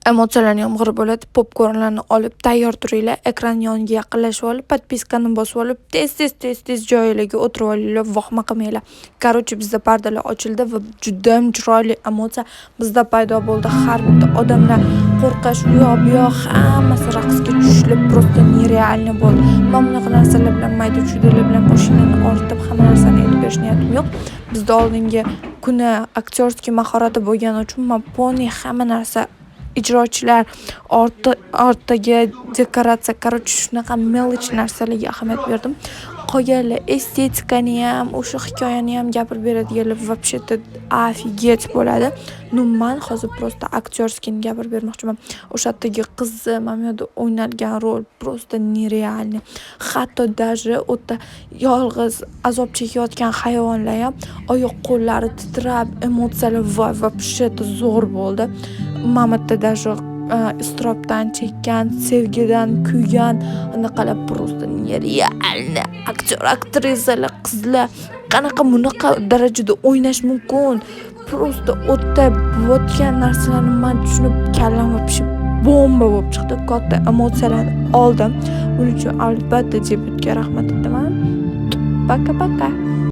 Emotsiyalar yomg'iri bo'ladi. Popkornlarni olib tayyor turinglar. Ekran yoniga yaqinlashib olib, podpiskani bosib olib, tez joylarga o'tirib olinglar, vahma qilmanglar. Короче, bizda pardalar ochildi va juda ham chiroyli emotsiya bizda paydo bo'ldi. Har bitta odamlar qo'rqish, u yoq bu yoq hammasi raqsga tushib, просто нереально bo'ldi. Men bunaqa narsalar bilan mayda-chuydalar bilan mashinani ortib hamma narsani aytib berish niyatim yo'q. Bizda oldingi kuni aktyorskiy mahorati bo'lgani uchun men poni hamma narsa ijrochilar ortiga dekoratsiya, короче, shunaqa mелочь narsalarga ahamiyat berdim. Qolganlar estetikani ham, o'sha hikoyani ham gapirib beradiganlar вообще-то офигеть bo'ladi. Men hozir просто aktyorskini gapirib bermoqchiman. O'sha yerdagi qizni mana bu yerda o'ynalgan rol просто нереальный. Hatto даже o'ta yolg'iz azob chekayotgan hayvonlar ham oyoq qo'llari titrab, emotsiyalar вообще-то zo'r bo'ldi. Mamatda даже iztirobdan chekkan, sevgidan kuygan, anaqalar просто нереально. Aktyor, aktrisalar, qizlar qanaqa bunaqa darajada o'ynash mumkin? Просто o'tda bo'tgan narsalarni men tushunib kallam вообще bomba bo'lib chiqdi. Katta emotsiyalarni oldim. Buning uchun albatta debyutga rahmat aytaman. Paka.